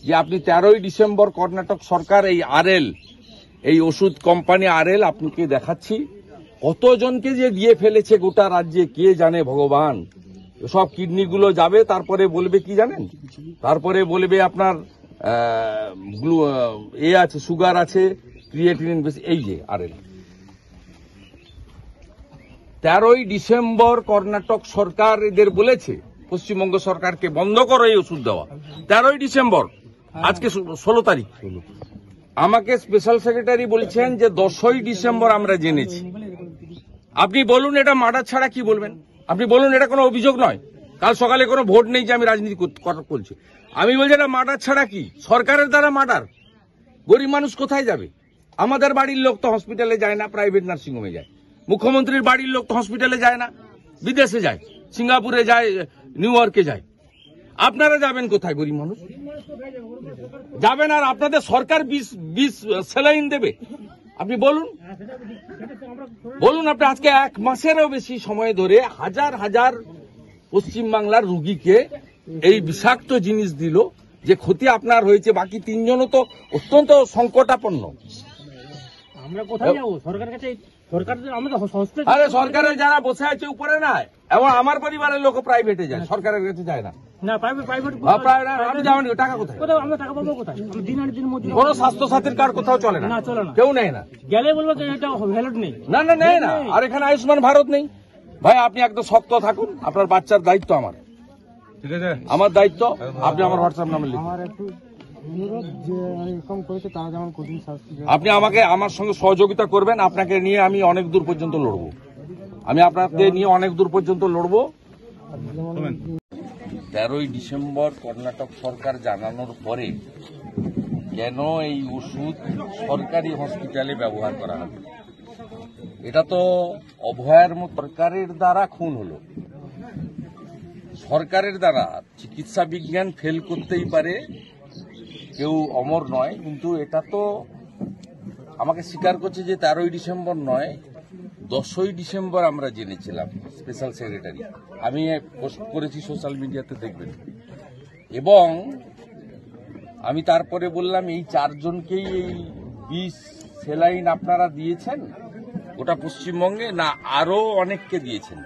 যে আপনি 13ই ডিসেম্বর কর্ণাটক সরকার এই ওষুধ কোম্পানি আরএল আপনাকে দেখাচ্ছি কতজনকে যে দিয়ে ফেলেছে গোটা রাজ্যে কে জানে ভগবান। সব কিডনিগুলো যাবে, তারপরে বলবে কি জানেন, তারপরে বলবে আপনার আছে, সুগার আছে, ক্রিয়েটিনিন বেশি। এই যে আরএল 13ই ডিসেম্বর কর্ণাটক সরকার এদের বলেছে পশ্চিমবঙ্গ সরকারকে বন্ধ করো এই ওষুধ দেওয়া। 13ই ডিসেম্বর, আজকে 16 তারিখ। আমাকে স্পেশাল সেক্রেটারি বলছেন যে 10ই ডিসেম্বর আমরা জেনেছি। আপনি বলুন এটা মার্ডার ছাড়া কি বলবেন? আপনি বলুন এটা কোনো অভিযোগ নয়। কাল সকালে কোনো ভোট নেই যে আমি রাজনীতি করছি। আমি বলছি এটা মার্ডার ছাড়া কি? সরকারের দ্বারা মার্ডার। গরিব মানুষ কোথায় যাবে? আমাদের বাড়ির লোক তো হসপিটালে যায় না, প্রাইভেট নার্সিংহোমে যায়। মুখ্যমন্ত্রীর বাড়ির লোক তো হসপিটালে যায় না, বিদেশে যায়, সিঙ্গাপুরে যায়, নিউ ইয়র্কে যায়। আপনারা যাবেন কোথায়? গরিব মানুষ যাবেন, আর আপনাদের সরকার 20 স্যালাইন দেবে? আপনি বলুন আপনি আজকে 1 মাসেরও বেশি সময় ধরে হাজার হাজার পশ্চিমবাংলার রুগীকে এই বিষাক্ত জিনিস দিল, যে ক্ষতি আপনার হয়েছে। বাকি 3 জনও তো অত্যন্ত সংকটাপন্ন। আমরা কোথায় যাবো? সরকারের কাছে? আরে সরকারের যারা বসে আছে উপরে না, এবং আমার পরিবারের লোক প্রাইভেটে যায়, সরকারের কাছে যায় না। টাকা কোথায়? কোন স্বাস্থ্য সাথীর কার্ড কোথাও চলে না, কেউ নেয় না। গেলে বলবো এটা ভ্যালিড নেই। না নেয় না। আর এখানে আয়ুষ্মান ভারত নেই। ভাই আপনি একদম শক্ত থাকুন, আপনার বাচ্চার দায়িত্ব আমার, ঠিক আছে? আমার দায়িত্ব। আপনি আমার হোয়াটসঅ্যাপ নাম্বার লিখুন। আপনি আমার সঙ্গে সহযোগিতা করবেন। আপনাকে নিয়ে আমি অনেক দূর পর্যন্ত লড়বো। আমি আপনাকে নিয়ে অনেক দূর পর্যন্ত লড়বো। 13ই ডিসেম্বর কর্ণাটক সরকার জানানোর পরে কেন এই ওষুধ সরকারি হসপিটালে ব্যবহার করা হবে? এটা তো অভয়ার মতো সরকারের দ্বারা খুন হলো। সরকারের দ্বারা চিকিৎসা বিজ্ঞান ফেল করতেই পারে, কেউ অমর নয়, কিন্তু এটা তো আমাকে স্বীকার করছে যে 13ই ডিসেম্বর নয়, 10ই ডিসেম্বর আমরা জেনেছিলাম। স্পেশাল সেক্রেটারি আমি পোস্ট করেছি সোশ্যাল মিডিয়াতে, দেখবেন। এবং আমি তারপরে বললাম এই 4 জনকেই এই 20 স্যালাইন আপনারা দিয়েছেন গোটা পশ্চিমবঙ্গে, না আরো অনেককে দিয়েছেন?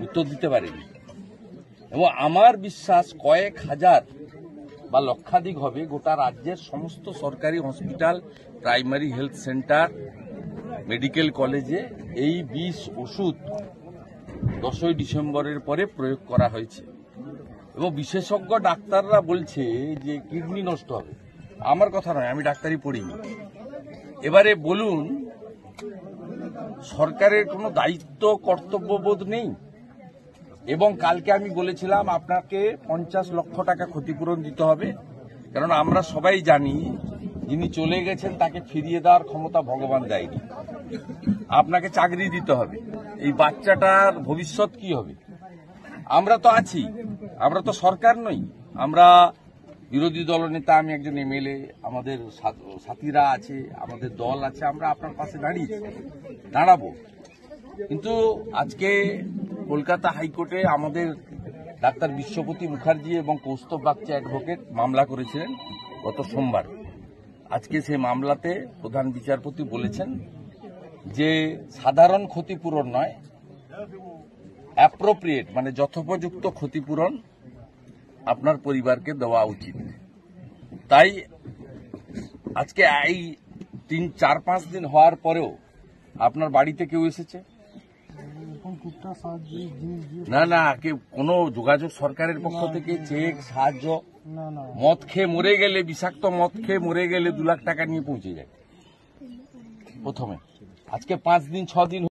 উত্তর দিতে পারেনি। এবং আমার বিশ্বাস কয়েক হাজার বা লক্ষাধিক হবে গোটা রাজ্যের সমস্ত সরকারি hospital, primary health centre, medical কলেজে এই 20 ওষুধ 10ই ডিসেম্বরের পরে প্রয়োগ করা হয়েছে। এবং বিশেষজ্ঞ ডাক্তাররা বলছে যে কিডনি নষ্ট হবে। আমার কথা নয়, আমি ডাক্তারি পড়িনি। এবারে বলুন, সরকারের কোনো দায়িত্ব কর্তব্যবোধ নেই? এবং কালকে আমি বলেছিলাম আপনাকে 50 লক্ষ টাকা ক্ষতিপূরণ দিতে হবে, কারণ আমরা সবাই জানি যিনি চলে গেছেন তাকে ফিরিয়ে দেওয়ার ক্ষমতা ভগবান দেয়নি। আপনাকে চাকরি দিতে হবে। এই বাচ্চাটার ভবিষ্যৎ কি হবে? আমরা তো আছি, আমরা তো সরকার নই, আমরা বিরোধী দলনেতা, আমি একজন এমএলএ, আমাদের সাথীরা আছে, আমাদের দল আছে, আমরা আপনার পাশে দাঁড়াবো। কিন্তু আজকে কলকাতা হাইকোর্টে আমাদের ডাক্তার বিশ্বপতি মুখার্জি এবং কৌস্তব বাগচি অ্যাডভোকেট মামলা করেছিলেন গত সোমবার। আজকে সেই মামলাতে প্রধান বিচারপতি বলেছেন যে সাধারণ ক্ষতিপূরণ নয়, অ্যাপ্রোপ্রিয়েট মানে যথোপযুক্ত ক্ষতিপূরণ আপনার পরিবারকে দেওয়া উচিত। তাই আজকে এই 3-4-5 দিন হওয়ার পরেও আপনার বাড়িতে কেউ এসেছে? না কেউ কোনো যোগাযোগ সরকারের পক্ষ থেকে চেক সাহায্য? মদ খেয়ে মরে গেলে, বিষাক্ত মদ খেয়ে মরে গেলে 2 লাখ টাকা নিয়ে পৌঁছে যায় প্রথমে। আজকে 5 দিন 6 দিন